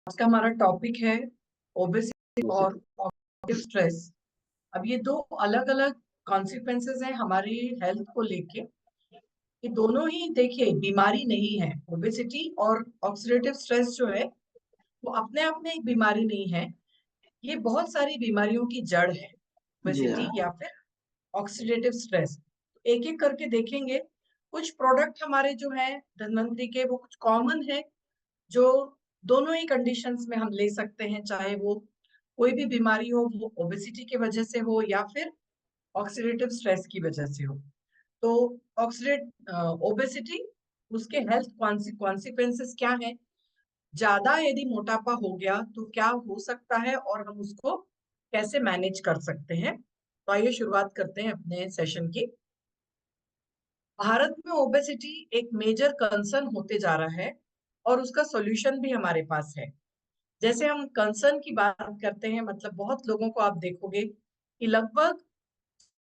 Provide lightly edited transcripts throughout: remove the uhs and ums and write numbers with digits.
आज का हमारा टॉपिक है ओबेसिटी और ऑक्सीडेटिव स्ट्रेस। अब ये दो अलग अलग कॉन्सिक्वेंसेस हैं हमारी हेल्थ को लेके। ये दोनों ही देखिए बीमारी नहीं है। ओबेसिटी और ऑक्सीडेटिव स्ट्रेस जो है वो अपने आप में एक बीमारी नहीं है। ये बहुत सारी बीमारियों की जड़ है, जी ओबेसिटी हाँ। या फिर ऑक्सीडेटिव स्ट्रेस। एक एक करके देखेंगे। कुछ प्रोडक्ट हमारे जो है धन्वंतरी के, वो कुछ कॉमन है जो दोनों ही कंडीशंस में हम ले सकते हैं, चाहे वो कोई भी बीमारी हो, वो ओबेसिटी की वजह से हो या फिर ऑक्सीडेटिव स्ट्रेस की वजह से हो। तो ऑक्सीडेट ओबेसिटी, उसके हेल्थ कॉन्सिक्वेंसेस क्या है? ज्यादा यदि मोटापा हो गया तो क्या हो सकता है और हम उसको कैसे मैनेज कर सकते हैं। तो आइए शुरुआत करते हैं अपने सेशन की। भारत में ओबेसिटी एक मेजर कंसर्न होते जा रहा है और उसका सॉल्यूशन भी हमारे पास है। जैसे हम कंसर्न की बात करते हैं, मतलब बहुत लोगों को आप देखोगे कि लगभग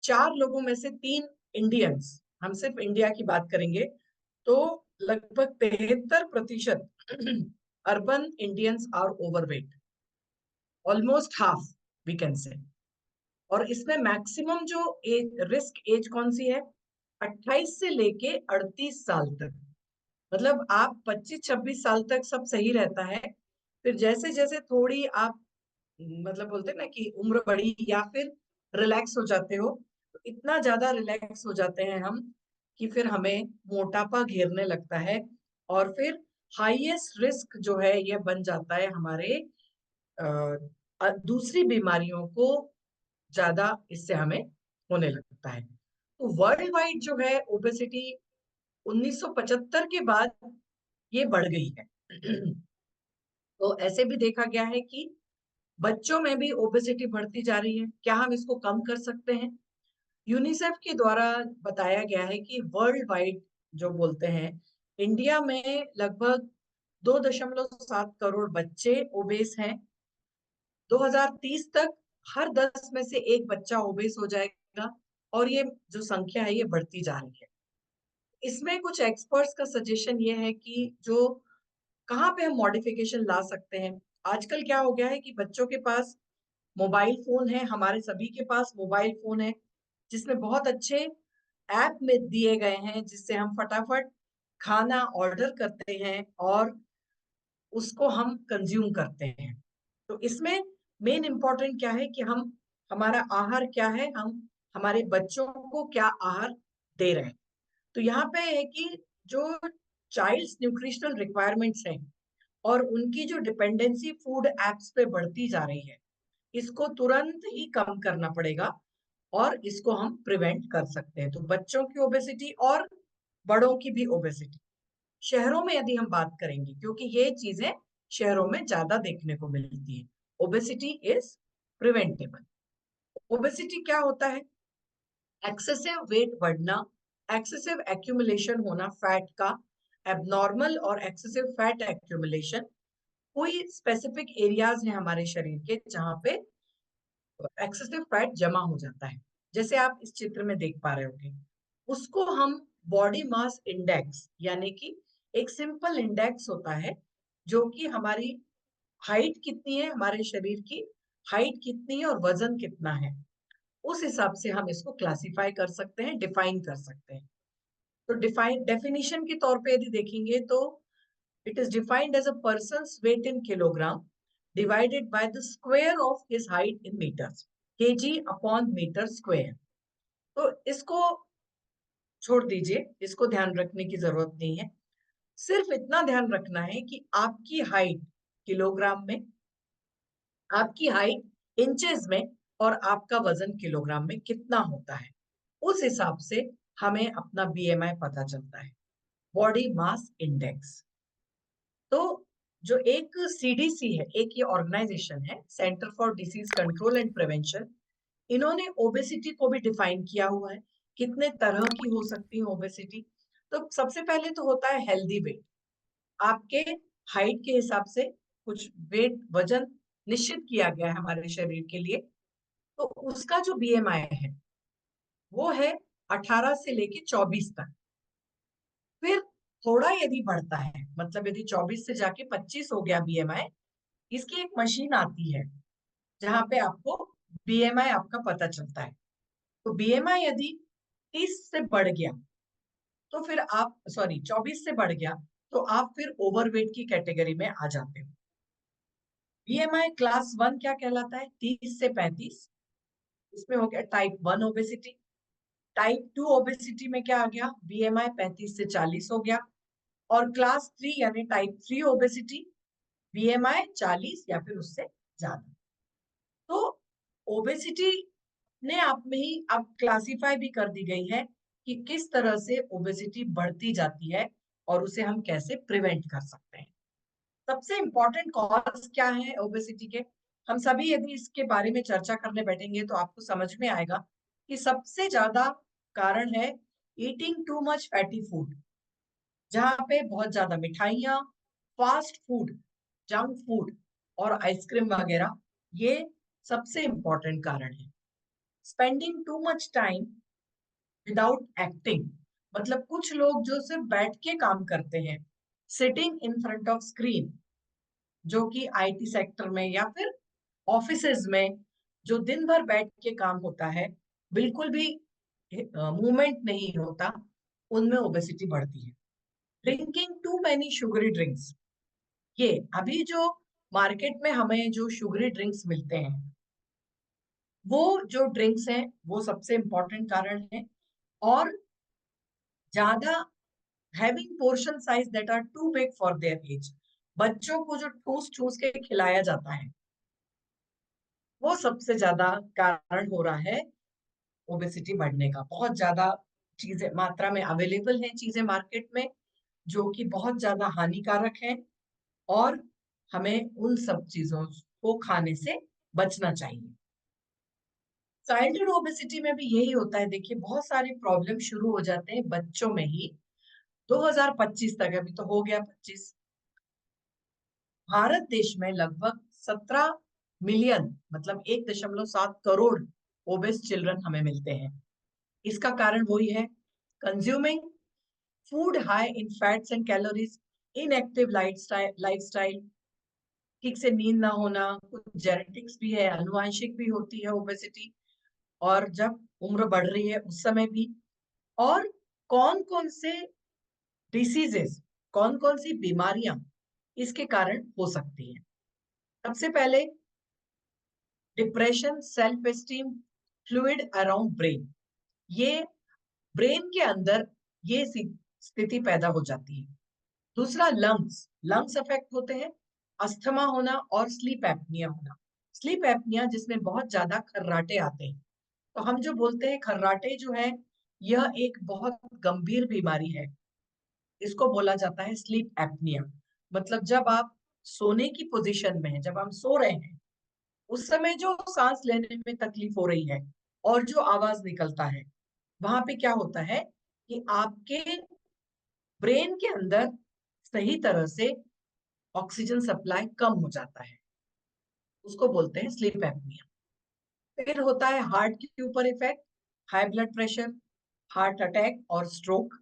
4 लोगों में से 3 इंडियंस, हम सिर्फ इंडिया की बात करेंगे तो लगभग 73% urban Indians are overweight, almost half we can say. और इसमें मैक्सिमम जो एज, रिस्क एज कौन सी है? 28 से लेके 38 साल तक। मतलब आप 25-26 साल तक सब सही रहता है, फिर जैसे जैसे थोड़ी आप, मतलब बोलते हैं ना कि उम्र बढ़ी या फिर रिलैक्स हो जाते हो, तो इतना ज्यादा रिलैक्स हो जाते हैं हम कि फिर हमें मोटापा घेरने लगता है। और फिर हाईएस्ट रिस्क जो है ये बन जाता है हमारे दूसरी बीमारियों को ज्यादा इससे हमें होने लगता है। तो वर्ल्ड वाइड जो है ओबेसिटी 1975 के बाद ये बढ़ गई है। तो ऐसे भी देखा गया है कि बच्चों में भी ओबेसिटी बढ़ती जा रही है। क्या हम इसको कम कर सकते हैं? यूनिसेफ के द्वारा बताया गया है कि वर्ल्ड वाइड जो बोलते हैं, इंडिया में लगभग 2.7 करोड़ बच्चे ओबेस हैं। 2030 तक हर 10 में से एक बच्चा ओबेस हो जाएगा और ये जो संख्या है ये बढ़ती जा रही है। इसमें कुछ एक्सपर्ट्स का सजेशन ये है कि जो कहाँ पे हम मॉडिफिकेशन ला सकते हैं। आजकल क्या हो गया है कि बच्चों के पास मोबाइल फोन है, हमारे सभी के पास मोबाइल फोन है, जिसमें बहुत अच्छे ऐप में दिए गए हैं जिससे हम फटाफट खाना ऑर्डर करते हैं और उसको हम कंज्यूम करते हैं। तो इसमें मेन इम्पोर्टेंट क्या है कि हम, हमारा आहार क्या है, हम हमारे बच्चों को क्या आहार दे रहे हैं। तो यहाँ पे है कि जो चाइल्ड्स न्यूट्रिशनल रिक्वायरमेंट्स हैं और उनकी जो डिपेंडेंसी फूड एप्स पे बढ़ती जा रही है, इसको तुरंत ही कम करना पड़ेगा और इसको हम प्रिवेंट कर सकते हैं। तो बच्चों की ओबेसिटी और बड़ों की भी ओबेसिटी, शहरों में यदि हम बात करेंगे, क्योंकि ये चीजें शहरों में ज्यादा देखने को मिलती है। Obesity is preventable. ओबेसिटी क्या होता है? एक्सेसिव वेट बढ़ना, एक्सेसिव एक्यूमुलेशन होना फैट का, एबनॉर्मल और एक्सेसिव फैट एक्यूमुलेशन। कोई स्पेसिफिक एरियाज हैं हमारे शरीर के जहां पे एक्सेसिव फैट जमा हो जाता है, जैसे आप इस चित्र में देख पा रहे होंगे। उसको हम बॉडी मास इंडेक्स, यानी कि एक सिंपल इंडेक्स होता है जो कि हमारी हाइट कितनी है, हमारे शरीर की हाइट कितनी है और वजन कितना है, उस हिसाब से हम इसको क्लासिफाई कर सकते हैं, डिफाइन कर सकते हैं। तो डिफाइन डेफिनेशन के तौर पे यदि देखेंगे तो it is defined as a person's weight in kilogram divided by the square of his height in meters, kg upon meter square। तो इसको छोड़ दीजिए, इसको ध्यान रखने की जरूरत नहीं है। सिर्फ इतना ध्यान रखना है कि आपकी हाइट किलोग्राम में, आपकी हाइट इंचेस में और आपका वजन किलोग्राम में कितना होता है, उस हिसाब से हमें अपना बीएमआई पता चलता है, बॉडी मास इंडेक्स। तो जो एक सीडीसी है, एक ये ऑर्गेनाइजेशन है, centre for disease control and prevention, इन्होंने ओबेसिटी को भी डिफाइन किया हुआ है, कितने तरह की हो सकती है ओबेसिटी। तो सबसे पहले तो होता है हेल्दी वेट। आपके हाइट के हिसाब से कुछ वेट, वजन निश्चित किया गया है हमारे शरीर के लिए, तो उसका जो बीएमआई है वो है 18 से लेके 24 तक। फिर थोड़ा यदि बढ़ता है, मतलब यदि 24 से जाके 25 हो गया बीएमआई, इसकी एक मशीन आती है जहां पे आपको बीएमआई आपका पता चलता है। तो बीएमआई यदि 30 से बढ़ गया तो फिर आप, सॉरी 24 से बढ़ गया तो आप फिर ओवरवेट की कैटेगरी में आ जाते हो। बीएमआई क्लास 1 क्या कहलाता है? 30 से 35। इसमें हो गया टाइप 1 ओबेसिटी। टाइप 2 ओबेसिटी में क्या आ गया? बीएमआई 35 से 40 हो गया। और क्लास 3 यानी टाइप 3 ओबेसिटी, बीएमआई 40 या फिर उससे ज्यादा। तो ओबेसिटी ने आप में ही अब क्लासिफाई भी कर दी गई है कि किस तरह से ओबेसिटी बढ़ती जाती है और उसे हम कैसे प्रिवेंट कर सकते हैं। सबसे इंपॉर्टेंट कॉज क्या है ओबेसिटी के? हम सभी यदि इसके बारे में चर्चा करने बैठेंगे तो आपको समझ में आएगा कि सबसे ज्यादा कारण है eating too much fatty food, जहां पे बहुत ज्यादा मिठाइयाँ, फास्ट फूड, जंक फूड और आइसक्रीम वगैरह, ये सबसे इंपॉर्टेंट कारण है। Spending too much time without acting, मतलब कुछ लोग जो सिर्फ बैठ के काम करते हैं, sitting in front of screen, जो कि आईटी सेक्टर में या फिर ऑफिसेज में जो दिन भर बैठ के काम होता है, बिल्कुल भी मूवमेंट नहीं होता, उनमें ओबेसिटी बढ़ती है। Drinking too many sugary drinks, ये अभी जो मार्केट में हमें जो शुगरी ड्रिंक्स मिलते हैं, वो जो ड्रिंक्स हैं वो सबसे इंपॉर्टेंट कारण है। और ज्यादा having portion size that are too big for their age, बच्चों को जो ठूस ठूस के खिलाया जाता है, वो सबसे ज्यादा कारण हो रहा है ओबेसिटी बढ़ने का। बहुत ज्यादा चीजें मात्रा में अवेलेबल हैं चीजें मार्केट में, जो कि बहुत ज्यादा हानिकारक है, और हमें उन सब चीजों को खाने से बचना चाहिए। चाइल्डहुड ओबेसिटी में भी यही होता है। देखिए, बहुत सारे प्रॉब्लम शुरू हो जाते हैं बच्चों में ही। 2025 तक, अभी तो हो गया 25, भारत देश में लगभग 17 मिलियन, मतलब 1.7 करोड़ ओबेस चिल्ड्रन हमें मिलते हैं। इसका कारण वही है, consuming food high in fats and calories, inactive lifestyle, ठीक से नींद ना होना, कुछ जेनेटिक्स भी है, अनुवांशिक भी होती है ओबेसिटी, और जब उम्र बढ़ रही है उस समय भी। और कौन कौन से डिसीजेस, कौन कौन सी बीमारियां इसके कारण हो सकती हैं? सबसे पहले depression, self esteem, fluid around brain, ये ब्रेन के अंदर ये स्थिति पैदा हो जाती है। दूसरा, लंग्स, लंग्स अफेक्ट होते हैं, अस्थमा होना और स्लीप एपनिया होना। स्लीप एपनिया जिसमें बहुत ज्यादा खर्राटे आते हैं, तो हम जो बोलते हैं खर्राटे जो है, यह एक बहुत गंभीर बीमारी है। इसको बोला जाता है स्लीप एपनिया। मतलब जब आप सोने की पोजीशन में हैं, जब हम सो रहे हैं, उस समय जो सांस लेने में तकलीफ हो रही है और जो आवाज निकलता है, वहां पे क्या होता है कि आपके ब्रेन के अंदर सही तरह से ऑक्सीजन सप्लाई कम हो जाता है, उसको बोलते हैं स्लीप एपनिया। फिर होता है हार्ट के ऊपर effect, high blood pressure, heart attack और स्ट्रोक।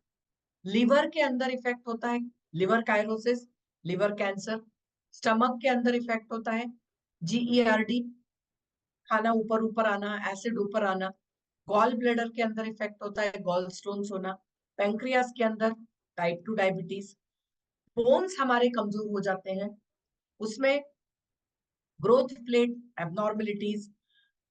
लिवर के अंदर इफेक्ट होता है, लिवर कायरोसिस, लिवर कैंसर। स्टमक के अंदर इफेक्ट होता है, जीईआरडी, खाना ऊपर ऊपर आना, एसिड ऊपर आना। गॉल ब्लैडर के अंदर इफेक्ट होता है, गॉल स्टोन्स होना। पेंक्रियास के अंदर टाइप 2 डायबिटीज। बोन्स हमारे कमजोर हो जाते हैं, उसमें growth plate abnormalities,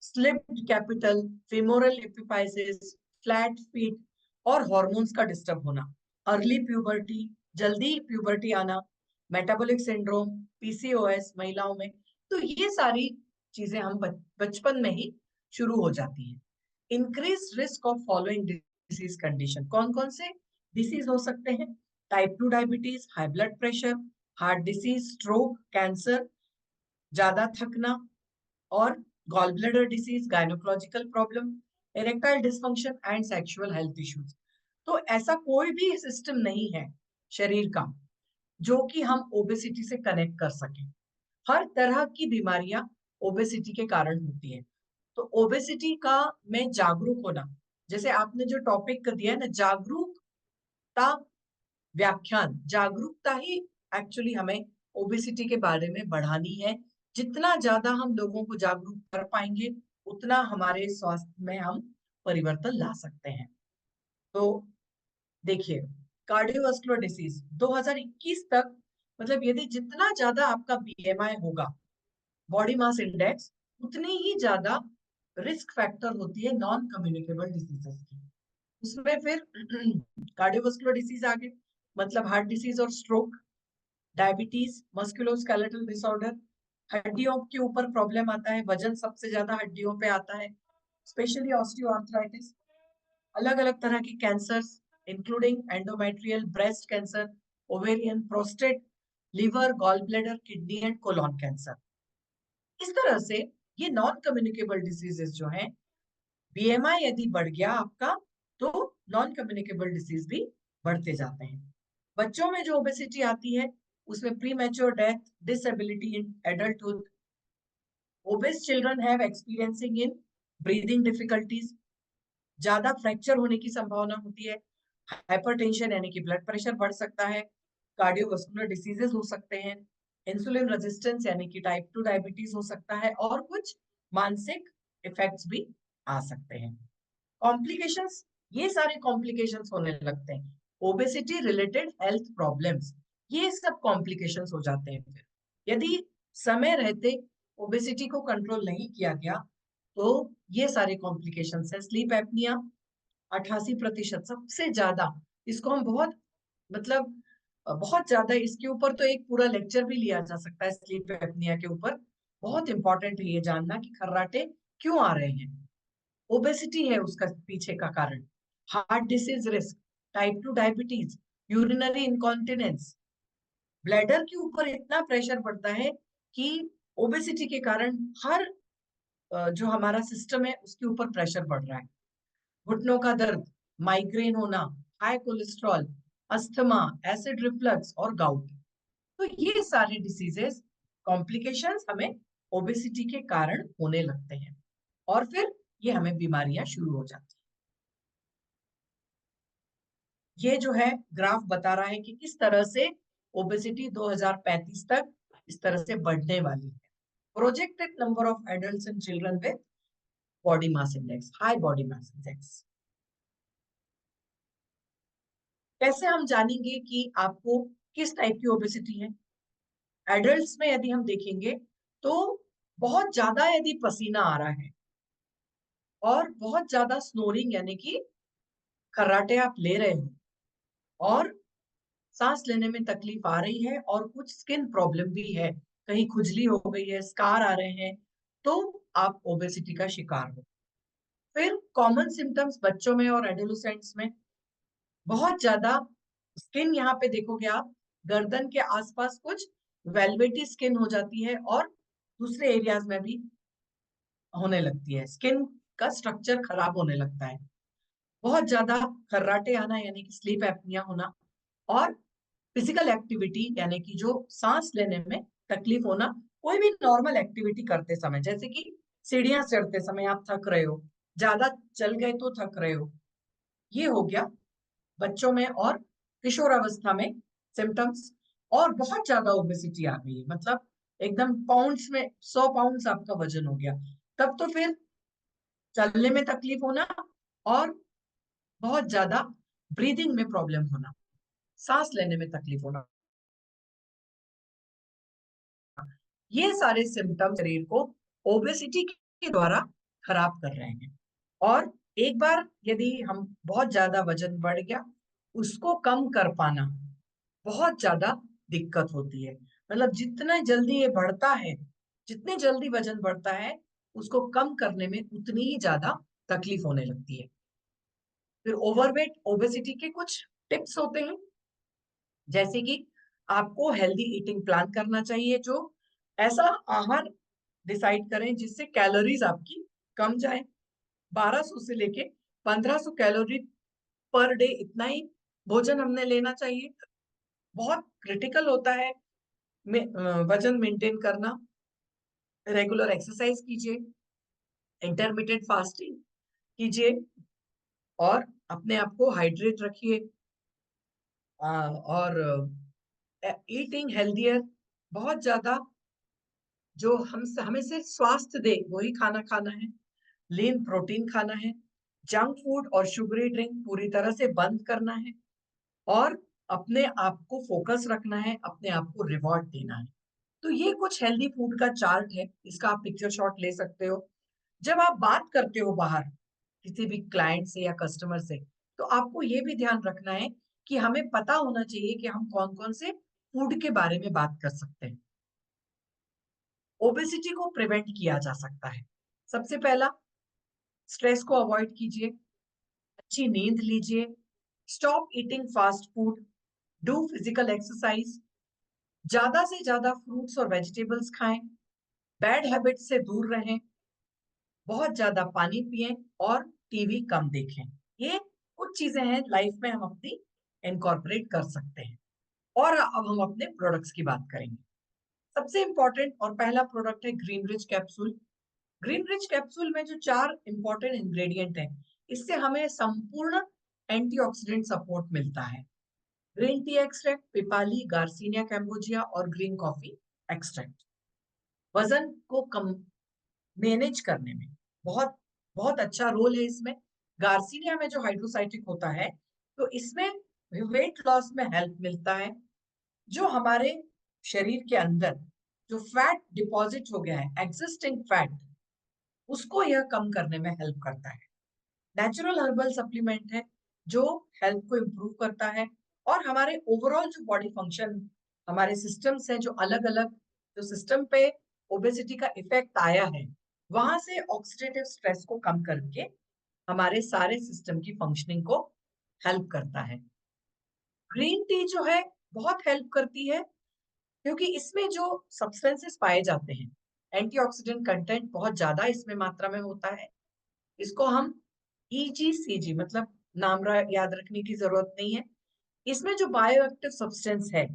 slipped capital, femoral epiphysis, flat feet और हॉर्मोन्स का डिस्टर्ब होना। अर्ली प्यूबर्टी, जल्दी प्यूबर्टी आना, मेटाबॉलिक सिंड्रोम, पीसीओएस महिलाओं में। तो ये सारी चीजें हम बचपन में ही शुरू हो जाती हैं। Increase risk of following disease condition, कौन कौन से डिसीज हो सकते हैं? Type 2 diabetes, high blood pressure, heart disease, stroke, cancer, ज्यादा थकना, और gallbladder disease, gynecological problem, erectile dysfunction and sexual health issues. तो ऐसा कोई भी सिस्टम नहीं है शरीर का जो कि हम ओबेसिटी से कनेक्ट कर सके। हर तरह की बीमारियां ओबेसिटी के कारण होती है। तो ओबेसिटी का में जागरूक होना, जैसे आपने जो टॉपिक दिया है ना, जागरूकता व्याख्यान, जागरूकता ही एक्चुअली हमें ओबेसिटी के बारे में बढ़ानी है। जितना ज्यादा हम लोगों को जागरूक कर पाएंगे, उतना हमारे स्वास्थ्य में हम परिवर्तन ला सकते हैं। तो देखिए, कार्डियोवास्कुलर डिसीज 2021 तक, मतलब यदि जितना ज्यादा आपका बीएमआई होगा, बॉडी मास इंडेक्स, उतनी ही ज्यादा रिस्क फैक्टर होती है नॉन कम्युनिकेबल डिसीजेस की। उसमें फिर कार्डियोवास्कुलर डिसीज आ गए, मतलब हार्ट डिसीज और स्ट्रोक, डायबिटीज, मस्कुलोस्केलेटल डिसऑर्डर, हड्डियों के ऊपर प्रॉब्लम आता है, वजन सबसे ज्यादा हड्डियों पे आता है, स्पेशली ऑस्टियोआर्थराइटिस, अलग अलग तरह के cancers including endometrial, breast cancer, ovarian, prostate, liver, gallbladder, kidney and colon cancer. इस तरह से ये नॉन कम्युनिकेबल डिसीजेस जो हैं, बीएमआई यदि बढ़ गया आपका, तो नॉन कम्युनिकेबल डिसीज भी बढ़ते जाते हैं। बच्चों में जो ओबेसिटी आती है, उसमें premature death, disability in adulthood, obese children have experiencing in breathing difficulties, ज्यादा फ्रैक्चर होने की संभावना होती है, हाइपरटेंशन यानी कि ब्लड प्रेशर बढ़ सकता है, कार्डियोवास्कुलर डिसीजेस हो सकते हैं, इंसुलिन रेजिस्टेंस यानी कि टाइप 2 डायबिटीज हो सकता है, और कुछ मानसिक इफेक्ट्स भी आ सकते हैं। कॉम्प्लिकेशंस, ये सारे कॉम्प्लिकेशंस होने लगते हैं, ओबेसिटी रिलेटेड हेल्थ प्रॉब्लम्स, ये सब कॉम्प्लिकेशंस हो जाते हैं। फिर यदि समय रहते ओबेसिटी को कंट्रोल नहीं किया गया, तो ये सारे कॉम्प्लिकेशंस है। स्लीप एपनिया 88% सबसे ज्यादा, इसको हम बहुत, मतलब बहुत ज्यादा, इसके ऊपर तो एक पूरा लेक्चर भी लिया जा सकता है स्लीप एपनिया के ऊपर। बहुत इंपॉर्टेंट है ये जानना कि खर्राटे क्यों आ रहे हैं। ओबेसिटी है उसका पीछे का कारण, heart disease risk, type 2 diabetes, urinary incontinence, bladder के ऊपर इतना प्रेशर पड़ता है कि ओबेसिटी के कारण हर जो हमारा सिस्टम है उसके ऊपर प्रेशर पड़ रहा है। घुटनों का दर्द, माइग्रेन होना, high cholesterol, asthma, acid reflux और गाउट, तो ये सारे डिसीजेस, कॉम्प्लिकेशंस हमें ओबेसिटी के कारण होने लगते हैं, और फिर ये हमें बीमारियां शुरू हो जाती हैं। ये जो है ग्राफ बता रहा है कि किस तरह से ओबेसिटी 2035 तक इस तरह से बढ़ने वाली है। Projected number of adults and children with body mass index, high body mass index. कैसे हम जानेंगे कि आपको किस टाइप की ओबेसिटी है? एडल्ट्स में यदि हम देखेंगे, तो बहुत ज्यादा यदि पसीना आ रहा है, और बहुत ज्यादा स्नोरिंग यानी कि खर्राटे आप ले रहे हो, और सांस लेने में तकलीफ आ रही है, और कुछ स्किन प्रॉब्लम भी है, कहीं खुजली हो गई है, स्कार आ रहे हैं, तो आप ओबेसिटी का शिकार हो। फिर कॉमन सिम्टम्स बच्चों में और एडोलेसेंट्स में, बहुत ज्यादा स्किन, यहाँ पे देखोगे आप, गर्दन के आसपास कुछ वेलवेटी स्किन हो जाती है, और दूसरे एरियाज में भी होने लगती है, स्किन का स्ट्रक्चर खराब होने लगता है। बहुत ज्यादा खर्राटे आना यानी कि स्लीप एपनिया होना, और फिजिकल एक्टिविटी यानी कि जो सांस लेने में तकलीफ होना, कोई भी नॉर्मल एक्टिविटी करते समय, जैसे कि सीढ़ियां चढ़ते समय आप थक रहे हो, ज्यादा चल गए तो थक रहे हो, ये हो गया बच्चों में। और किशोरावस्था में सिम्टम्स, और बहुत ज्यादा ओबेसिटी आ गई है, मतलब एकदम पाउंड्स में 100 पाउंड्स आपका वजन हो गया, तब तो फिर चलने में तकलीफ होना, और बहुत ज्यादा ब्रीदिंग में प्रॉब्लम होना, सांस लेने में तकलीफ होना, ये सारे सिम्टम शरीर को ओबेसिटी के द्वारा खराब कर रहे हैं। और एक बार यदि हम बहुत ज्यादा वजन बढ़ गया, उसको कम कर पाना बहुत ज्यादा दिक्कत होती है। मतलब जितना जल्दी ये बढ़ता है, जितनी जल्दी वजन बढ़ता है, उसको कम करने में उतनी ही ज्यादा तकलीफ होने लगती है। फिर ओवरवेट ओबेसिटी के कुछ टिप्स होते हैं, जैसे कि आपको हेल्दी ईटिंग प्लान करना चाहिए, जो ऐसा आहार डिसाइड करें जिससे कैलोरीज आपकी कम जाए। 1200 से लेके 1500 कैलोरी पर डे, इतना ही भोजन हमने लेना चाहिए। बहुत क्रिटिकल होता है वजन मेंटेन करना। रेगुलर एक्सरसाइज कीजिए, इंटरमीडिएट फास्टिंग कीजिए, और अपने आप को हाइड्रेट रखिए, और ईटिंग हेल्दियर, बहुत ज्यादा जो हमें सिर्फ स्वास्थ्य दे वही खाना खाना है, लीन प्रोटीन खाना है, जंक फूड और शुगरी ड्रिंक पूरी तरह से बंद करना है, और अपने आप को फोकस रखना है, अपने आप को रिवॉर्ड देना है। तो ये कुछ हेल्दी फूड का चार्ट है, इसका आप पिक्चर शॉट ले सकते हो। जब आप बात करते हो बाहर किसी भी क्लाइंट से या कस्टमर से, तो आपको ये भी ध्यान रखना है कि हमें पता होना चाहिए कि हम कौन कौन से फूड के बारे में बात कर सकते हैं। ओबेसिटी को प्रिवेंट किया जा सकता है। सबसे पहला, स्ट्रेस को अवॉइड कीजिए, अच्छी नींद लीजिए, stop eating fast food, do physical exercise, ज्यादा से ज्यादा फ्रूट्स और वेजिटेबल्स खाएं, बैड हैबिट से दूर रहें, बहुत ज्यादा पानी पिएं और टीवी कम देखें। ये कुछ चीजें हैं लाइफ में हम अपनी इनकॉर्पोरेट कर सकते हैं। और अब हम अपने प्रोडक्ट्स की बात करेंगे। सबसे इंपॉर्टेंट और पहला प्रोडक्ट है green rich capsule. Green rich capsule में जो 4 इंपॉर्टेंट इंग्रेडिएंट हैं, इससे हमें संपूर्ण एंटीऑक्सीडेंट सपोर्ट मिलता है। Green tea extract, pippali, garcinia cambogia और ग्रीन कॉफी एक्सट्रैक्ट वजन को कम मैनेज करने में बहुत बहुत अच्छा रोल है इसमें। गार्सिनिया में जो हाइड्रोसाइटिक होता है, तो इसमें वेट लॉस में हेल्प मिलता है। जो हमारे शरीर के अंदर जो फैट डिपॉजिट हो गया है, एग्जिस्टिंग फैट, उसको यह कम करने में हेल्प करता है। नेचुरल हर्बल सप्लीमेंट है जो हेल्थ को इम्प्रूव करता है, और हमारे ओवरऑल जो बॉडी फंक्शन, हमारे सिस्टम्स हैं, जो अलग अलग जो सिस्टम पे ओबेसिटी का इफेक्ट आया है, वहां से ऑक्सीडेटिव स्ट्रेस को कम करके हमारे सारे सिस्टम की फंक्शनिंग को हेल्प करता है। ग्रीन टी जो है बहुत हेल्प करती है, क्योंकि इसमें जो सब्सटेंसेस पाए जाते हैं, एंटीऑक्सीडेंट कंटेंट बहुत ज्यादा इसमें मात्रा में होता है। इसको हम EGCG, मतलब नाम याद रखने की जरूरत नहीं है। इसमें जो बायोएक्टिव सब्सटेंस है,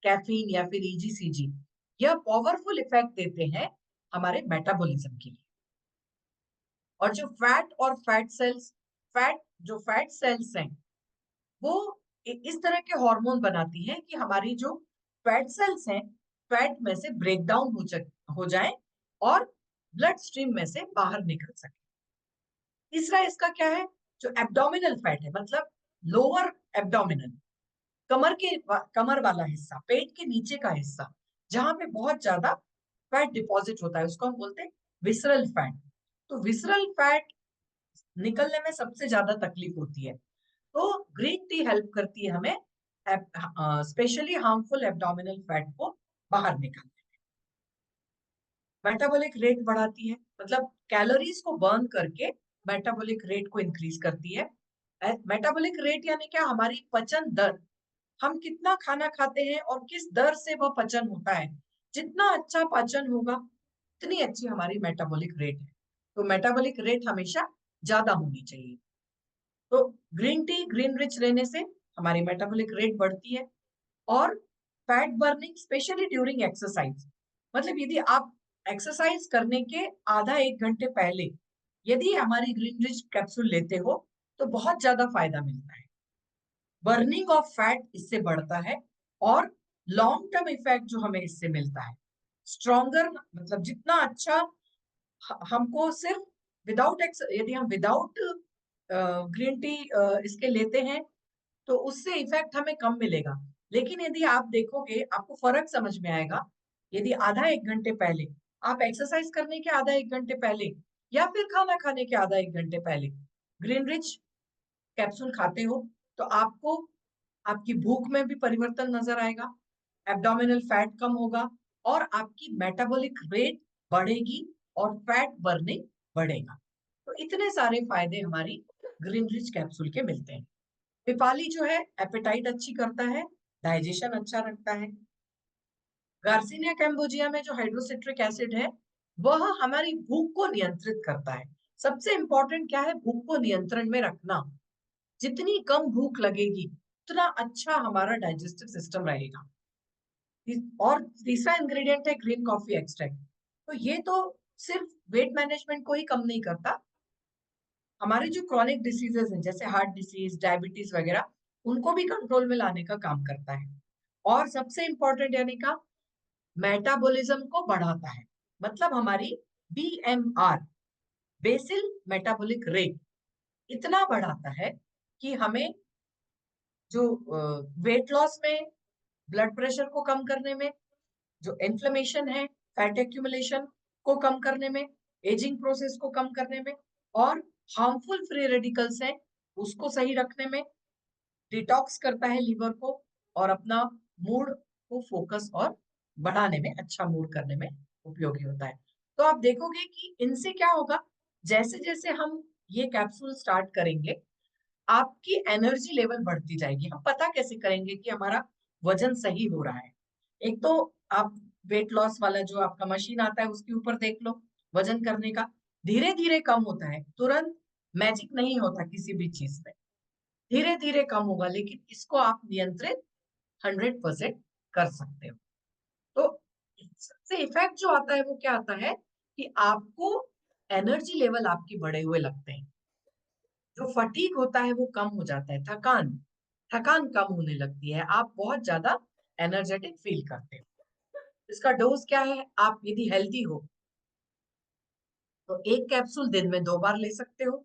कैफीन या फिर EGCG, यह पावरफुल इफेक्ट देते हैं हमारे मेटाबॉलिज्म के लिए। और जो फैट और फैट सेल्स हैं, वो इस तरह के हार्मोन बनाती हैं कि हमारी जो फैट सेल्स हैं, फैट में से ब्रेक डाउन हो जाए और ब्लड स्ट्रीम में से बाहर निकल सके। तीसरा इसका क्या है, जो एब्डोमिनल फैट है, मतलब लोअर एब्डोमिनल, कमर वाला हिस्सा, पेट के नीचे का हिस्सा, जहां पे बहुत ज्यादा फैट डिपॉजिट होता है, उसको हम बोलते हैं विसरल फैट। तो विसरल फैट निकलने में सबसे ज्यादा तकलीफ होती है, तो ग्रीन टी हेल्प करती है हमें स्पेशली हार्मफुल एब्डोमिनल फैट को बाहर निकालने। मेटाबॉलिक रेट बढ़ाती है, मतलब कैलोरीज को बर्न करके मेटाबॉलिक रेट को इंक्रीज करती है। मेटाबॉलिक रेट यानी क्या, हमारी पचन दर, हम कितना खाना खाते हैं और किस दर से वह पचन होता है। जितना अच्छा पाचन होगा, उतनी अच्छी हमारी मेटाबॉलिक रेट है। तो मेटाबॉलिक रेट हमेशा ज्यादा होनी चाहिए। तो ग्रीन टी, ग्रीन रिच लेने से हमारी मेटाबॉलिक रेट बढ़ती है। और fat burning specially during exercise, मतलब यदि आप एक्सरसाइज करने के आधा एक घंटे पहले यदि हमारी ग्रीन रिच कैप्सूल लेते हो, तो बहुत ज्यादा फायदा मिलता है। बर्निंग ऑफ फैट इससे बढ़ता है, और लॉन्ग टर्म इफेक्ट जो हमें इससे मिलता है, स्ट्रॉन्गर, मतलब जितना अच्छा हमको सिर्फ यदि हम विदाउट ग्रीन टी इसके लेते हैं, तो उससे इफेक्ट हमें कम मिलेगा। लेकिन यदि आप देखोगे, आपको फर्क समझ में आएगा। यदि आधा एक घंटे पहले, आप एक्सरसाइज करने के आधा एक घंटे पहले या फिर खाना खाने के आधा एक घंटे पहले ग्रीन रिच कैप्सूल खाते हो, तो आपको आपकी भूख में भी परिवर्तन नजर आएगा, एब्डोमिनल फैट कम होगा, और आपकी मेटाबॉलिक रेट बढ़ेगी, और फैट बर्निंग बढ़ेगा। तो इतने सारे फायदे हमारी ग्रीन रिच कैप्सूल के मिलते हैं। पिपाली जो है एपेटाइट अच्छी करता है, डाइजेशन अच्छा रखता है। गार्सिनिया कैम्बोजिया में जो हाइड्रोसिट्रिक एसिड है, वह हमारी भूख को नियंत्रित करता है। सबसे इंपॉर्टेंट क्या है, भूख को नियंत्रण में रखना। जितनी कम भूख लगेगी, उतना अच्छा हमारा डाइजेस्टिव सिस्टम रहेगा। और तीसरा इंग्रेडिएंट है ग्रीन कॉफी एक्सट्रैक्ट। तो ये तो सिर्फ वेट मैनेजमेंट को ही कम नहीं करता, हमारे जो क्रॉनिक डिसीजेस हैं, जैसे हार्ट डिसीज, डायबिटीज वगैरह, उनको भी कंट्रोल में लाने का काम करता है। और सबसे इंपॉर्टेंट यानी का मेटाबॉलिज्म को बढ़ाता है, मतलब हमारी BMR, बेसिल मेटाबॉलिक रेट, इतना बढ़ाता है कि हमें जो वेट लॉस में, ब्लड प्रेशर को कम करने में, जो इन्फ्लेमेशन है, फैट एक्यूमुलेशन को कम करने में, एजिंग प्रोसेस को कम करने में, और हार्मफुल फ्री रेडिकल्स हैं उसको सही रखने में, डिटॉक्स करता है लीवर को, और अपना मूड को फोकस और बढ़ाने में, अच्छा मूड करने में उपयोगी होता है। तो आप देखोगे कि इनसे क्या होगा, जैसे जैसे हम ये कैप्सूल स्टार्ट करेंगे, आपकी एनर्जी लेवल बढ़ती जाएगी। हम पता कैसे करेंगे कि हमारा वजन सही हो रहा है? एक तो आप वेट लॉस वाला जो आपका मशीन आता है उसके ऊपर देख लो, वजन करने का धीरे धीरे कम होता है, तुरंत मैजिक नहीं होता किसी भी चीज में, धीरे धीरे कम होगा, लेकिन इसको आप नियंत्रित 100% कर सकते हो। तो सबसे इफेक्ट जो आता है वो क्या आता है कि आपको एनर्जी लेवल आपके बढ़े हुए लगते हैं, जो फटीग होता है वो कम हो जाता है, थकान थकान कम होने लगती है, आप बहुत ज्यादा एनर्जेटिक फील करते हो। इसका डोज क्या है? आप यदि हेल्दी हो तो एक कैप्सूल दिन में 2 बार ले सकते हो।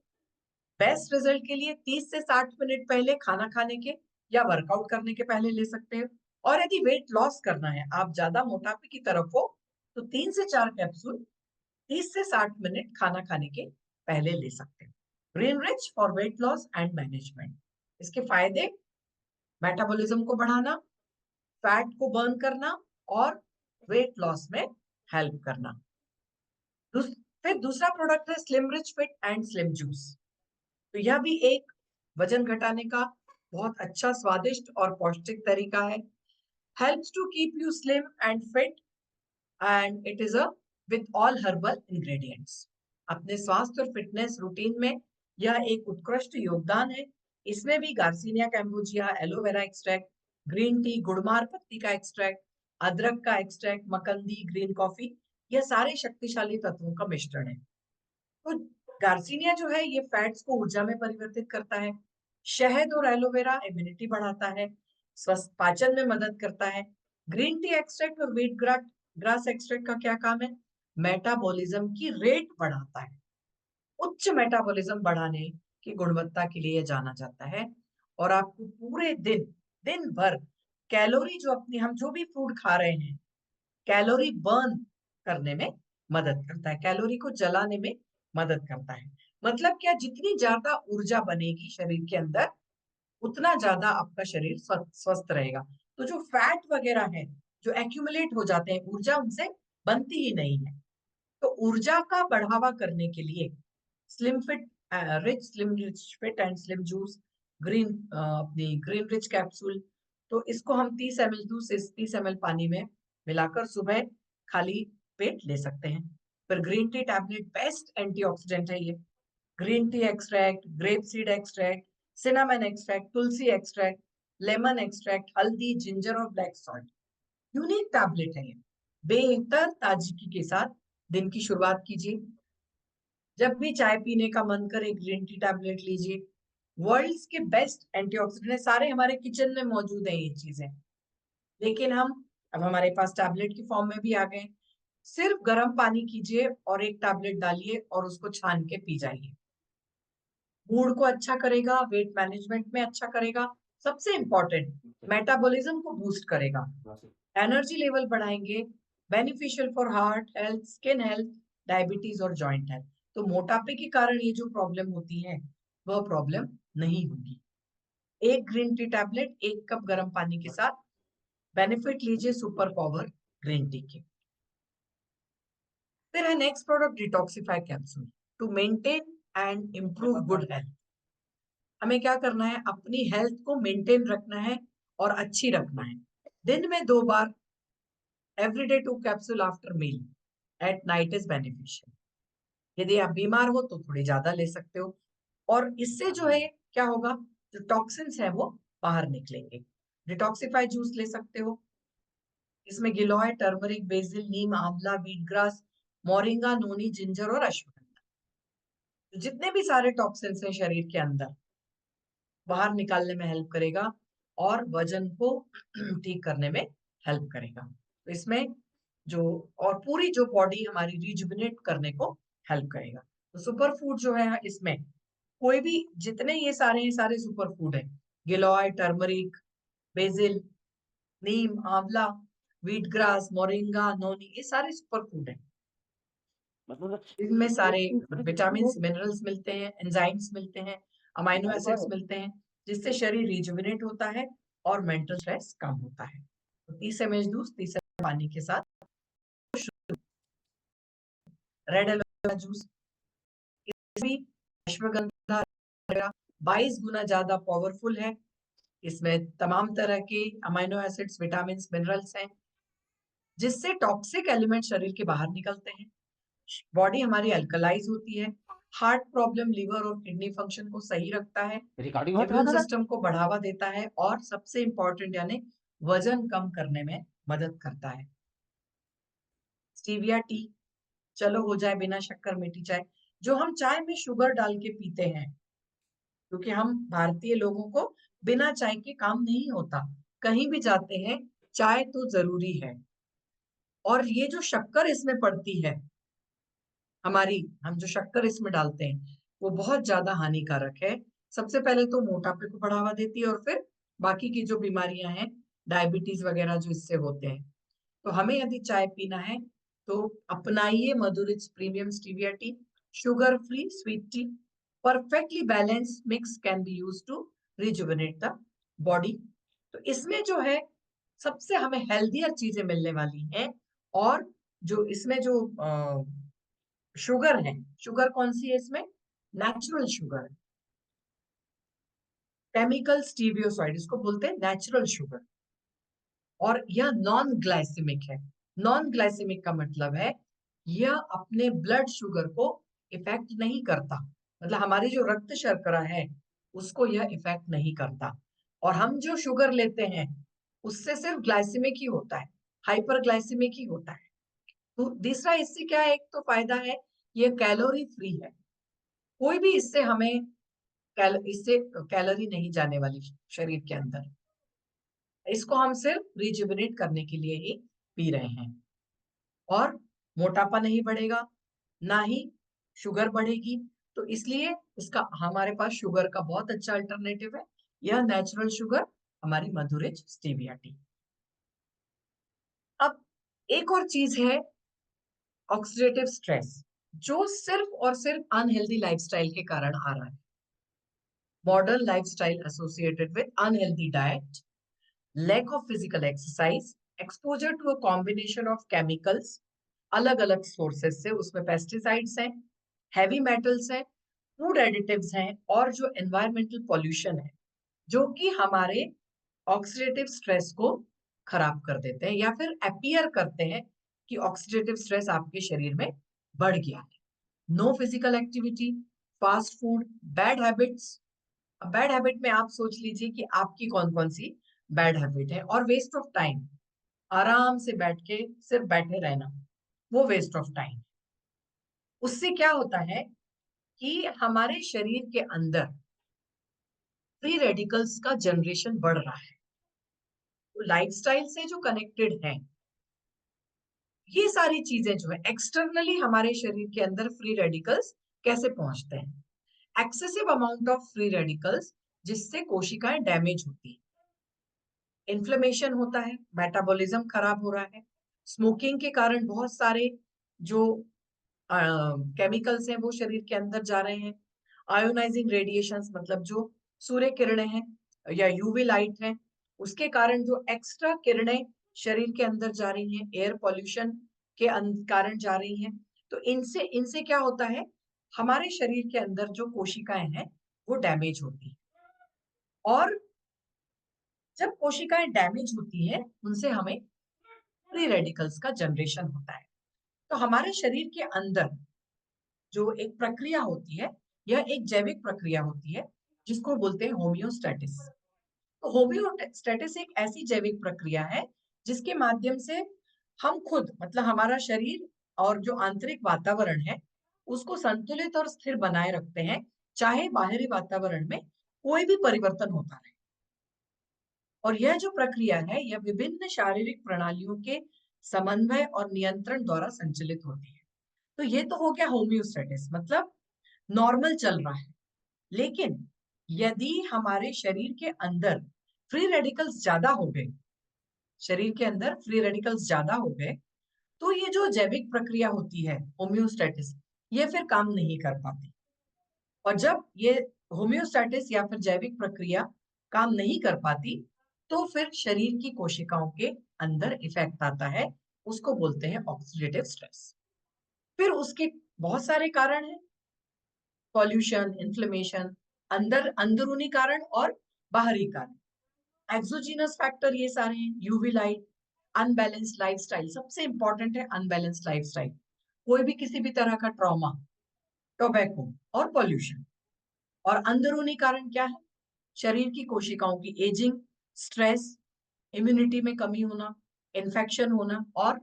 बेस्ट रिजल्ट के लिए 30 से 60 मिनट पहले खाना खाने के या वर्कआउट करने के पहले ले सकते हो। और यदि वेट लॉस करना है, आप ज्यादा मोटापे की तरफ हो, तो 3 से 4 कैप्सूल 30 से 60 मिनट खाना खाने के पहले ले सकते हो। Green rich for weight loss and management. इसके फायदे: मेटाबॉलिज्म को बढ़ाना, फैट को बर्न करना, और वेट लॉस में हेल्प करना। फिर दूसरा प्रोडक्ट है slim rich fit and slim juice. तो यह भी एक वजन घटाने का बहुत अच्छा, स्वादिष्ट और पौष्टिक तरीका है। Helps to keep you slim and fit, and it is a with all herbal ingredients. अपने स्वास्थ्य और फिटनेस रूटीन में यह एक उत्कृष्ट योगदान है। इसमें भी garcinia cambogia, aloe vera extract, green tea, गुड़मार पत्ती का एक्सट्रैक्ट, अदरक का एक्सट्रैक्ट, मकंदी, ग्रीन कॉफी, यह सारे शक्तिशाली तत्वों का मिश्रण है। तो गार्सिनिया जो है ये फैट्स को ऊर्जा में परिवर्तित करता है। शहद और एलोवेरा इम्यूनिटी बढ़ाता है, स्वस्थ पाचन में मदद करता है। ग्रीन टी एक्सट्रैक्ट और व्हीट ग्रास एक्सट्रैक्ट का क्या काम है? मेटाबॉलिज्म की रेट बढ़ाता है। उच्च मेटाबॉलिज्म बढ़ाने की गुणवत्ता के लिए जाना जाता है, और आपको पूरे दिन, दिन भर कैलोरी, जो अपनी हम जो भी फूड खा रहे हैं, कैलोरी बर्न करने में मदद करता है, कैलोरी को जलाने में मदद करता है। मतलब क्या, जितनी ज्यादा ऊर्जा बनेगी शरीर के अंदर, उतना ज्यादा आपका शरीर स्वस्थ रहेगा। तो जो फैट वगैरह है, जो एक्यूमुलेट हो जाते हैं, ऊर्जा उनसे बनती ही नहीं है। तो ऊर्जा का बढ़ावा करने के लिए slim fit slim rich fit and slim juice, green अपनी ग्रीन रिच कैप्सूल, तो इसको हम 30 ml दूध से 30 ml पानी में मिलाकर सुबह खाली पेट ले सकते हैं। फिर green tea tablet best antioxidant है ये। Green tea extract, grape seed extract, cinnamon extract, tulsi extract, lemon extract, हल्दी, जिंजर और ब्लैक सॉल्ट, यूनिक टैबलेट है ये। बेहतर ताजगी के साथ दिन की शुरुआत कीजिए। जब भी चाय पीने का मन करे, ग्रीन टी टैबलेट लीजिए। वर्ल्ड्स के बेस्ट एंटीऑक्सीडेंट सारे हमारे किचन में मौजूद है ये चीजें, लेकिन हम अब हमारे पास टैबलेट की फॉर्म में भी आ गए। सिर्फ गर्म पानी कीजिए और एक टैबलेट डालिए और उसको छान के पी जाइए। मूड को अच्छा करेगा, वेट मैनेजमेंट में अच्छा करेगा, सबसे इंपॉर्टेंट मेटाबॉलिज्म को बूस्ट करेगा, एनर्जी लेवल बढ़ाएंगे, beneficial for heart health, skin health, diabetes और जॉइंट हेल्थ। तो मोटापे के कारण ये जो प्रॉब्लम होती है वह प्रॉब्लम नहीं होगी। एक ग्रीन टी टैबलेट 1 कप गर्म पानी के साथ, बेनिफिट लीजिए सुपर पावर ग्रीन टी के। फिर है next product detoxify capsule to maintain and improve good health. हमें क्या करना है? अपनी हेल्थ को मेंटेन रखना है और अच्छी रखना है। दिन में 2 बार, everyday 2 capsule after meal, at night is beneficial. यदि आप बीमार हो तो थोड़ी ज्यादा ले सकते हो, और इससे जो है क्या होगा, जो टॉक्सिन्स है वो बाहर निकलेंगे। डिटॉक्सिफाई जूस ले सकते हो, इसमें गिलोय, टर्मरिक, बेसिल, नीम, आंवला, व्हीट ग्रास, मोरिंगा, नोनी, जिंजर और अश्वगंधा, तो जितने भी सारे टॉक्सिन्स हैं शरीर के अंदर, बाहर निकालने में हेल्प करेगा और वजन को ठीक करने में हेल्प करेगा। तो इसमें जो और पूरी जो बॉडी हमारी रिजुविनेट करने को हेल्प करेगा। तो सुपर फूड जो है इसमें कोई भी जितने ये सारे सुपर फूड है, गिलोय, टर्मरिक, बेसिल, नीम, आंवला, व्हीट ग्रास, मोरिंगा, नोनी, ये सारे सुपर फूड है। मतलब इनमें एक सारे चीज़ एक चीज़ विटामिन और मिनरल्स मिलते हैं, एंजाइम्स मिलते हैं, अमाइनो हमारे एसिड्स पास मिलते हैं, जिससे शरीर रिजुविनेट होता है और मेंटल स्ट्रेस कम होता है। तो 30 ml जूस, 30 ml पानी के साथ रेड एलोवेरा जूस भी अश्वगंधा 22 गुना ज्यादा पावरफुल है। इसमें तमाम तरह के अमाइनो एसिड्स, विटामिन, मिनरल्स हैं, जिससे टॉक्सिक एलिमेंट शरीर के बाहर निकलते हैं। बॉडी हमारी अल्कलाइज होती है, हार्ट प्रॉब्लम, लिवर और किडनी फंक्शन को सही रखता है, रिकॉर्डिंग होता है इम्यून दादा? सिस्टम को बढ़ावा देता है और सबसे इंपॉर्टेंट यानी वजन कम करने में मदद करता है। स्टीविया टी, चलो हो जाए बिना शक्कर मीठी चाय, जो हम चाय में शुगर डाल के पीते हैं, क्योंकि हम भारतीय लोगों को बिना चाय के काम नहीं होता। कहीं भी जाते हैं चाय तो जरूरी है। और ये जो शक्कर इसमें पड़ती है हमारी, हम जो शक्कर इसमें डालते हैं वो बहुत ज्यादा हानिकारक है। सबसे पहले तो मोटापे को बढ़ावा देती है और फिर बाकी की जो बीमारियां हैं, डायबिटीज वगैरह जो इससे होते हैं। तो हमें यदि चाय पीना है तो अपनाइए Madhurich premium stevia tea, sugar free sweet tea, perfectly balanced mix can be use to rejuvenate the body. तो इसमें जो है सबसे हमें हेल्दियर चीजें मिलने वाली हैं। और जो इसमें जो शुगर है, शुगर कौन सी है इसमें? नेचुरल शुगर, केमिकल स्टीवियोसाइड, इसको बोलते हैं नेचुरल शुगर। और यह नॉन ग्लाइसेमिक है। नॉन ग्लाइसेमिक का मतलब है यह अपने ब्लड शुगर को इफेक्ट नहीं करता, मतलब हमारी जो रक्त शर्करा है उसको यह इफेक्ट नहीं करता। और हम जो शुगर लेते हैं उससे सिर्फ ग्लाइसेमिक ही होता है, हाइपर ग्लाइसेमिक ही होता है। तो दूसरा इससे क्या है, एक तो फायदा है ये कैलोरी फ्री है, कोई भी इससे हमें इससे कैलोरी नहीं जाने वाली शरीर के अंदर। इसको हम सिर्फ रिजुविनेट करने के लिए ही पी रहे हैं। और मोटापा नहीं बढ़ेगा, ना ही शुगर बढ़ेगी। तो इसलिए इसका हमारे पास शुगर का बहुत अच्छा अल्टरनेटिव है, यह नेचुरल शुगर हमारी मधुरिच स्टीविया टी। अब एक और चीज है ऑक्सीडेटिव स्ट्रेस, जो सिर्फ और सिर्फ अनहेल्दी लाइफस्टाइल के कारण आ रहा है। Modern lifestyle associated with unhealthy diet, lack of physical exercise, exposure to a combination of chemicals, अलग अलग सोर्सेस से, उसमें पेस्टिसाइड्स हैं, हैवी मेटल्स हैं, फूड एडिटिव्स हैं, और जो एनवायरमेंटल पॉल्यूशन है, जो कि हमारे ऑक्सीडेटिव स्ट्रेस को खराब कर देते हैं या फिर अपीयर करते हैं कि ऑक्सीडेटिव स्ट्रेस आपके शरीर में बढ़ गया है। No physical activity, fast food, bad habits. Bad habit में आप सोच लीजिए कि आपकी कौन कौन सी बैड हैबिट है। और वेस्ट ऑफ टाइम, आराम से बैठ के सिर्फ बैठे रहना, वो वेस्ट ऑफ टाइम। उससे क्या होता है कि हमारे शरीर के अंदर फ्री रेडिकल्स का जनरेशन बढ़ रहा है। तो लाइफस्टाइल से जो कनेक्टेड है ये सारी चीजें जो है एक्सटर्नली हमारे शरीर के अंदर फ्री रेडिकल्स कैसे पहुंचते हैं? Excessive amount of free radicals, जिससे कोशिकाएं डैमेज होती है, इन्फ्लेमेशन होता है, मेटाबॉलिज्म खराब हो रहा है, स्मोकिंग के कारण बहुत सारे जो केमिकल्स हैं वो शरीर के अंदर जा रहे हैं, आयोनाइजिंग रेडिएशंस मतलब जो सूर्य किरणें हैं या यूवी लाइट है, उसके कारण जो एक्स्ट्रा किरणें शरीर के अंदर जा रही हैं, एयर पॉल्यूशन के कारण जा रही हैं। तो इनसे इनसे क्या होता है, हमारे शरीर के अंदर जो कोशिकाएं हैं वो डैमेज होती है। और जब कोशिकाएं डैमेज होती है उनसे हमें फ्री रेडिकल्स का जनरेशन होता है। तो हमारे शरीर के अंदर जो एक प्रक्रिया होती है, यह एक जैविक प्रक्रिया होती है जिसको बोलते हैं होम्योस्टैटिस। तो होम्योस्टैटिस एक ऐसी जैविक प्रक्रिया है जिसके माध्यम से हम खुद, मतलब हमारा शरीर और जो आंतरिक वातावरण है उसको संतुलित और स्थिर बनाए रखते हैं, चाहे बाहरी वातावरण में कोई भी परिवर्तन होता रहे। और यह जो प्रक्रिया है यह विभिन्न शारीरिक प्रणालियों के समन्वय और नियंत्रण द्वारा संचालित होती है। तो ये तो हो गया होम्योस्टेटिस, मतलब नॉर्मल चल रहा है। लेकिन यदि हमारे शरीर के अंदर फ्री रेडिकल्स ज्यादा हो गए, शरीर के अंदर फ्री रेडिकल्स ज्यादा हो गए, तो ये जो जैविक प्रक्रिया होती है होम्योस्टेटिस, ये फिर काम नहीं कर पाती। और जब ये होम्योस्टेटिस या फिर जैविक प्रक्रिया काम नहीं कर पाती, तो फिर शरीर की कोशिकाओं के अंदर इफेक्ट आता है, उसको बोलते हैं ऑक्सीडेटिव स्ट्रेस। फिर उसके बहुत सारे कारण हैं, पॉल्यूशन, इन्फ्लेमेशन, अंदरूनी कारण और बाहरी कारण। एक्सोजीनस फैक्टर ये सारे हैं, यूवी लाइट, अनबैलेंस्ड लाइफस्टाइल, सबसे इंपॉर्टेंट है अनबैलेंस्ड लाइफस्टाइल। कोई भी किसी भी तरह का ट्रॉमा, टोबैको और पॉल्यूशन। और अंदरूनी कारण क्या है? शरीर की कोशिकाओं की एजिंग, स्ट्रेस, इम्यूनिटी में कमी होना, इन्फेक्शन होना और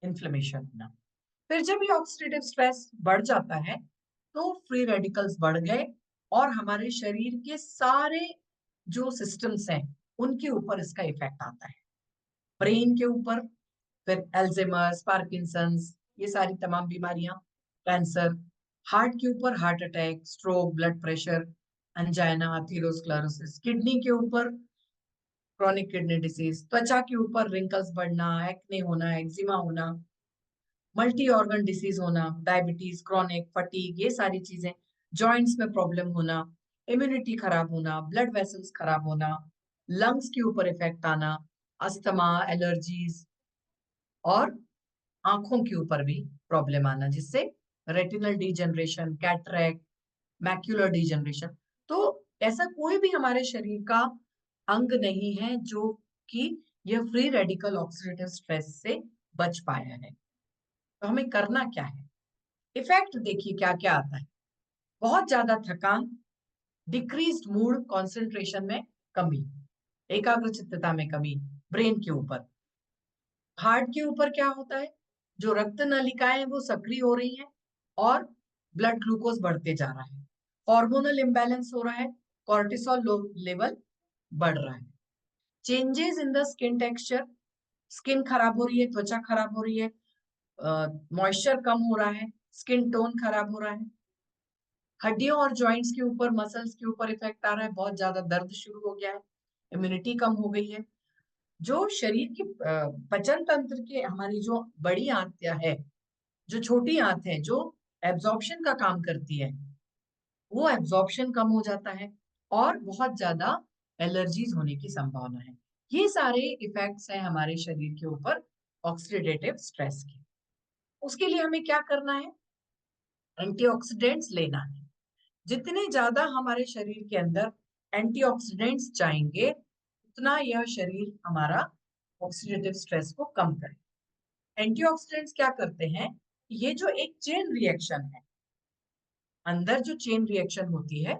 इन्फ्लेमेशन होना। फिर जब ये ऑक्सीडेटिव स्ट्रेस बढ़ जाता है, तो फ्री रेडिकल्स बढ़ गए और हमारे शरीर के सारे जो सिस्टम्स हैं, उनके ऊपर इसका इफेक्ट आता है। ब्रेन के ऊपर, फिर एल्जाइमर्स, पार्किंसंस, ये सारी तमाम बीमारियां, कैंसर। हार्ट के ऊपर heart attack, stroke, blood pressure, angina, atherosclerosis. Kidney के ऊपर क्रॉनिक किडनी डिसीज। त्वचा के ऊपर रिंकल्स बढ़ना, एक्ने होना, एक्जिमा होना, मल्टी ऑर्गन डिसीज होना, डायबिटीज, क्रॉनिक फटीग, ये सारी चीजें। जॉइंट्स में प्रॉब्लम होना, इम्यूनिटी खराब होना, ब्लड वेसल्स खराब होना, लंग्स के ऊपर इफेक्ट आना, अस्थमा, एलर्जीज और आंखों के ऊपर भी प्रॉब्लम आना, जिससे retinal degeneration, cataract, macular degeneration. तो ऐसा कोई भी हमारे शरीर का अंग नहीं है जो कि यह फ्री रेडिकल ऑक्सीडेटिव स्ट्रेस से बच पाया है। तो हमें करना क्या है? इफेक्ट देखिए क्या क्या आता है। बहुत ज्यादा थकान, डिक्रीज्ड मूड, कंसंट्रेशन में कमी, एकाग्रचित्तता में कमी, ब्रेन के ऊपर। हार्ट के ऊपर क्या होता है? जो रक्त नलिकाएं हैं वो सक्रिय हो रही हैं और ब्लड ग्लूकोज बढ़ते जा रहा है, हार्मोनल इम्बैलेंस हो रहा है, कॉर्टिसोल लेवल बढ़ रहा है, changes in the skin texture, skin खराब हो रही है, त्वचा खराब हो रही है, मॉइस्चर कम हो रहा है, स्किन टोन खराब हो रहा है, हड्डियों और जॉइंट्स के ऊपर, मसल्स के ऊपर इफेक्ट आ रहा है, बहुत ज्यादा दर्द शुरू हो गया है, इम्यूनिटी कम हो गई है। जो शरीर की पाचन तंत्र के, हमारी जो बड़ी आंत है, जो छोटी आंत है, जो एब्जॉर्प्शन का काम करती है, वो एब्जॉर्प्शन कम हो जाता है और बहुत ज्यादा एलर्जीज होने की संभावना है। ये सारे इफेक्ट्स हैं हमारे शरीर के ऊपर ऑक्सीडेटिव स्ट्रेस के। उसके लिए हमें क्या करना है? एंटीऑक्सीडेंट्स लेना है। जितने ज्यादा हमारे शरीर के अंदर एंटीऑक्सीडेंट्स जाएंगे, उतना यह शरीर हमारा ऑक्सीडेटिव स्ट्रेस को कम करे। एंटीऑक्सीडेंट्स क्या करते हैं? ये जो एक चेन रिएक्शन है, अंदर जो चेन रिएक्शन होती है,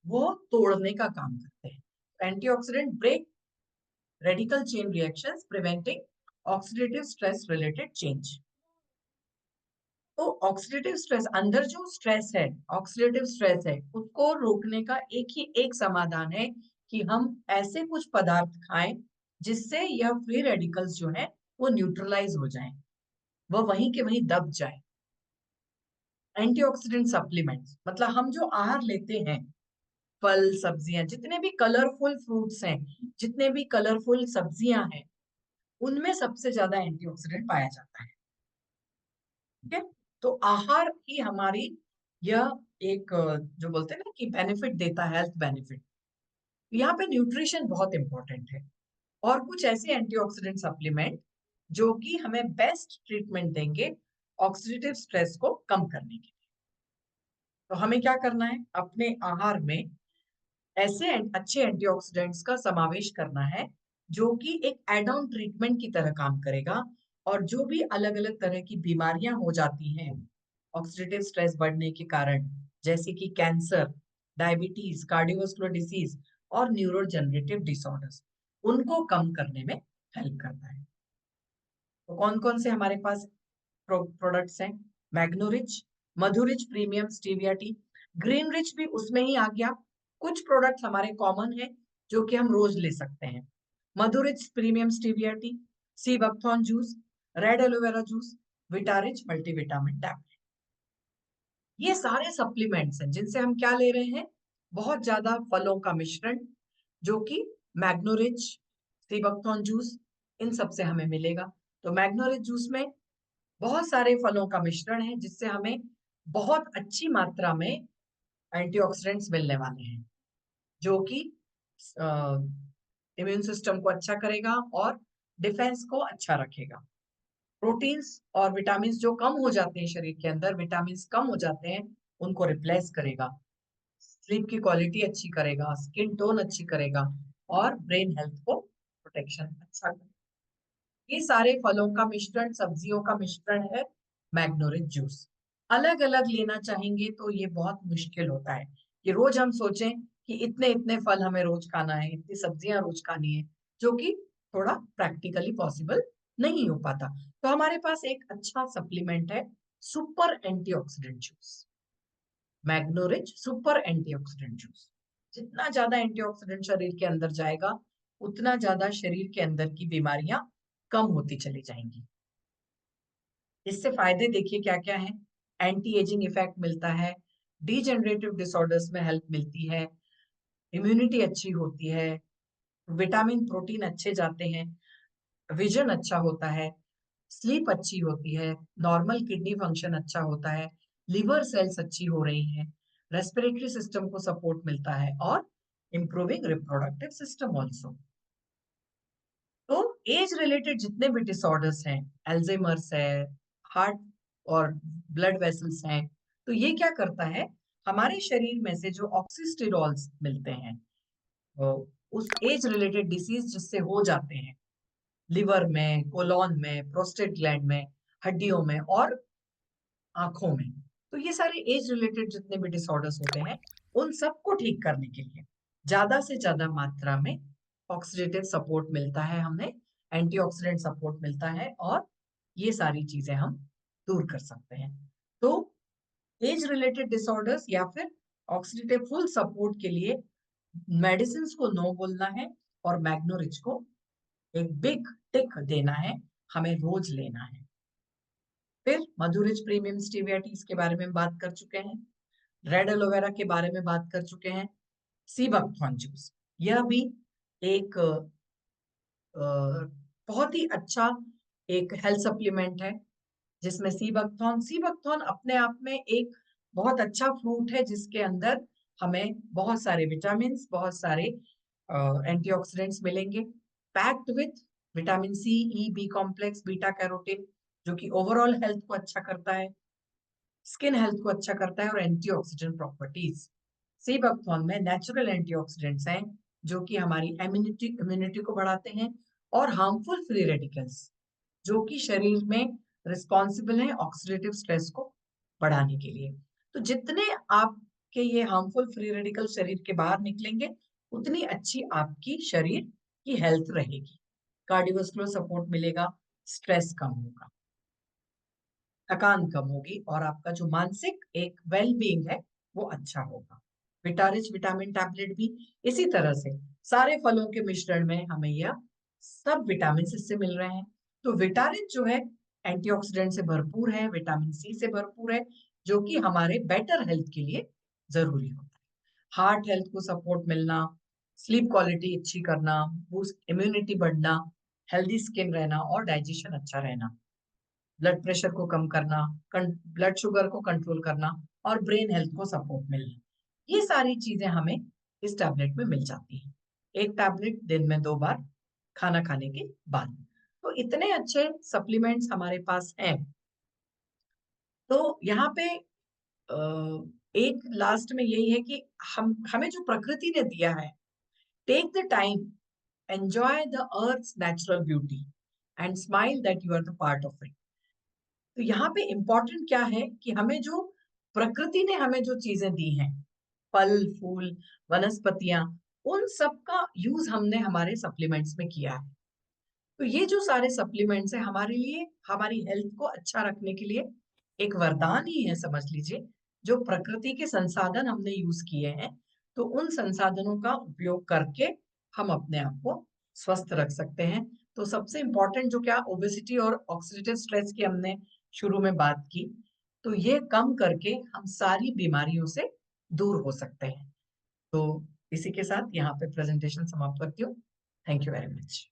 वो तोड़ने का काम करते हैं। Antioxidant break radical chain reactions, preventing oxidative stress related change. तो ऑक्सीडेटिव स्ट्रेस, अंदर जो स्ट्रेस है, ऑक्सीडेटिव स्ट्रेस है, उसको रोकने का एक समाधान है कि हम ऐसे कुछ पदार्थ खाएं जिससे यह फ्री रेडिकल्स जो है वो न्यूट्रलाइज हो जाएं, वह वहीं के वहीं दब जाए। एंटीऑक्सीडेंट सप्लीमेंट्स, मतलब हम जो आहार लेते हैं, फल, सब्जियां, जितने भी कलरफुल फ्रूट्स हैं, जितने भी कलरफुल सब्जियां हैं, उनमें सबसे ज्यादा एंटीऑक्सीडेंट पाया जाता है। ठीक है? तो आहार ही हमारी यह एक जो बोलते हैं ना कि बेनिफिट देता है, हेल्थ बेनिफिट। यहाँ पे न्यूट्रिशन बहुत इंपॉर्टेंट है और कुछ ऐसे एंटीऑक्सीडेंट सप्लीमेंट जो कि हमें बेस्ट ट्रीटमेंट देंगे ऑक्सीडेटिव स्ट्रेस को कम करने के लिए। तो हमें क्या करना है? अपने आहार में ऐसे अच्छे एंटीऑक्सीडेंट्स का समावेश करना है जो कि एक एड ऑन ट्रीटमेंट की तरह काम करेगा। और जो भी अलग अलग तरह की बीमारियां हो जाती हैं ऑक्सीडेटिव स्ट्रेस बढ़ने के कारण, जैसे कि कैंसर, डायबिटीज, कार्डियोवास्कुलर डिसीज और न्यूरोजेनरेटिव डिसऑर्डर्स, उनको कम करने में हेल्प करता है। तो कौन कौन से हमारे पास प्रोडक्ट्स हैं? Magnorich, Madhurich premium stevia tea, green rich भी उसमें ही आ गया। कुछ प्रोडक्ट्स हमारे कॉमन है जो कि हम रोज ले सकते हैं। Madhurich premium stevia tea, sea buckthorn juice, red aloe vera juice, Vitarich multivitamin tablet. ये सारे सप्लीमेंट्स हैं जिनसे हम क्या ले रहे हैं, बहुत ज्यादा फलों का मिश्रण, जो कि मैग्नोरिच, सीबकथॉर्न जूस, इन सब से हमें मिलेगा। तो मैग्नोरिच जूस में बहुत सारे फलों का मिश्रण है जिससे हमें बहुत अच्छी मात्रा में एंटीऑक्सीडेंट्स मिलने वाले हैं, जो कि इम्यून सिस्टम को अच्छा करेगा और डिफेंस को अच्छा रखेगा। प्रोटीन्स और विटामिन जो कम हो जाते हैं शरीर के अंदर, विटामिन कम हो जाते हैं, उनको रिप्लेस करेगा, स्लीप की क्वालिटी अच्छी करेगा, स्किन टोन अच्छी करेगा और ब्रेन हेल्थ को प्रोटेक्शन अच्छा करेगा। ये सारे फलों का मिश्रण, सब्जियों का मिश्रण है मैग्नोरिच जूस। अलग अलग लेना चाहेंगे तो ये बहुत मुश्किल होता है कि रोज हम सोचें कि इतने इतने फल हमें रोज खाना है, इतनी सब्जियां रोज खानी है, जो कि थोड़ा प्रैक्टिकली पॉसिबल नहीं हो पाता। तो हमारे पास एक अच्छा सप्लीमेंट है, super antioxidant juice, Magnorich super antioxidant juice. जितना ज्यादा एंटीऑक्सीडेंट शरीर के अंदर जाएगा, उतना ज्यादा शरीर के अंदर की बीमारियां कम होती चली जाएंगी। इससे फायदे देखिए क्या क्या है। एंटी एजिंग इफेक्ट मिलता है, डीजेनरेटिव डिसऑर्डर्स में हेल्प मिलती है, इम्यूनिटी अच्छी होती है, विटामिन प्रोटीन अच्छे जाते हैं, विजन अच्छा होता है, स्लीप अच्छी होती है, नॉर्मल किडनी फंक्शन अच्छा होता है, लिवर सेल्स अच्छी हो रही हैं, रेस्पिरेटरी सिस्टम को सपोर्ट मिलता है और इंप्रूविंग रिप्रोडक्टिव सिस्टम ऑल्सो। तो एज रिलेटेड जितने भी डिसऑर्डर्स हैं, अल्जाइमर्स है, हार्ट और ब्लड वेसल्स हैं, तो ये क्या करता है, हमारे शरीर में से जो ऑक्सीस्टेरॉल्स मिलते हैं, वो उस एज रिलेटेड डिसीज जिससे हो जाते हैं, लिवर में, कोलॉन में, प्रोस्टेट ग्लैंड में, हड्डियों में और आंखों में, तो ये सारे एज रिलेटेड जितने भी डिसऑर्डर्स होते हैं, उन सबको ठीक करने के लिए ज्यादा से ज्यादा मात्रा में ऑक्सीडेटिव सपोर्ट मिलता है हमें, एंटीऑक्सीडेंट सपोर्ट मिलता है और ये सारी चीजें हम दूर कर सकते हैं। तो एज रिलेटेड डिसऑर्डर्स या फिर ऑक्सीडेटिव फुल सपोर्ट के लिए मेडिसिन को नो बोलना है और मैग्नोरिच को एक बिग टिक देना है, हमें रोज लेना है। फिर मधुरिच प्रीमियम स्टीविया टीज के बारे में बात कर चुके हैं, रेड एलोवेरा के बारे में बात कर चुके हैं, सी बकथॉर्न जूस, यह भी एक बहुत ही अच्छा एक हेल्थ सप्लीमेंट है, जिसमें सी बकथॉर्न अपने आप में एक बहुत अच्छा फ्रूट है जिसके अंदर हमें बहुत सारे विटामिन, बहुत सारे एंटीऑक्सीडेंट्स मिलेंगे, packed with vitamin C, E, B complex, beta carotene, जो कि ओवरऑल हेल्थ को अच्छा करता है, स्किन हेल्थ को अच्छा करता है और एंटीऑक्सीडेंट प्रॉपर्टीज। सी बकथॉर्न में नेचुरल एंटीऑक्सीडेंट्स हैं जो कि हमारी इम्यूनिटी को बढ़ाते हैं और हार्मफुल फ्री रेडिकल्स जो कि शरीर में रिस्पॉन्सिबल है ऑक्सीडेटिव स्ट्रेस को बढ़ाने के लिए। तो जितने आपके ये हार्मफुल फ्री रेडिकल शरीर के बाहर निकलेंगे, उतनी अच्छी आपकी शरीर की हेल्थ रहेगी, कार्डियोवास्कुलर सपोर्ट मिलेगा, स्ट्रेस कम होगा, थकान कम होगी और आपका जो मानसिक एक वेल बीइंग है वो अच्छा होगा। विटारिच विटामिन टैबलेट भी इसी तरह से सारे फलों के मिश्रण में हमें यह सब विटामिन इससे मिल रहे हैं। तो विटारिच जो है एंटीऑक्सीडेंट से भरपूर है, विटामिन सी से भरपूर है, जो कि हमारे बेटर हेल्थ के लिए जरूरी होता है। हार्ट हेल्थ को सपोर्ट मिलना, स्लीप क्वालिटी अच्छी करना, बूस्ट इम्यूनिटी बढ़ना, हेल्दी स्किन रहना और डाइजेशन अच्छा रहना, ब्लड प्रेशर को कम करना, ब्लड शुगर को कंट्रोल करना और ब्रेन हेल्थ को सपोर्ट मिलना, ये सारी चीजें हमें इस टैबलेट में मिल जाती हैं। एक टैबलेट दिन में 2 बार खाना खाने के बाद। तो इतने अच्छे सप्लीमेंट्स हमारे पास हैं। तो यहाँ पे एक लास्ट में यही है कि हम हमें जो प्रकृति ने दिया है, take the time, enjoy the earth's natural beauty and smile that you are the part of it. तो यहाँ पे इम्पोर्टेंट क्या है कि हमें जो प्रकृति ने हमें जो चीजें दी हैं, फल फूल वनस्पतियां, उन सब का यूज हमने हमारे सप्लीमेंट्स में किया है। तो ये जो सारे सप्लीमेंट्स हैं हमारे लिए, हमारी हेल्थ को अच्छा रखने के लिए एक वरदान ही है समझ लीजिए। जो प्रकृति के संसाधन हमने यूज किए हैं, तो उन संसाधनों का उपयोग करके हम अपने आप को स्वस्थ रख सकते हैं, तो सबसे इम्पोर्टेंट जो क्या ओबेसिटी और ऑक्सीडेटिव स्ट्रेस की हमने शुरू में बात की, तो ये कम करके हम सारी बीमारियों से दूर हो सकते हैं। तो इसी के साथ यहाँ पे प्रेजेंटेशन समाप्त करती हूँ। Thank you very much.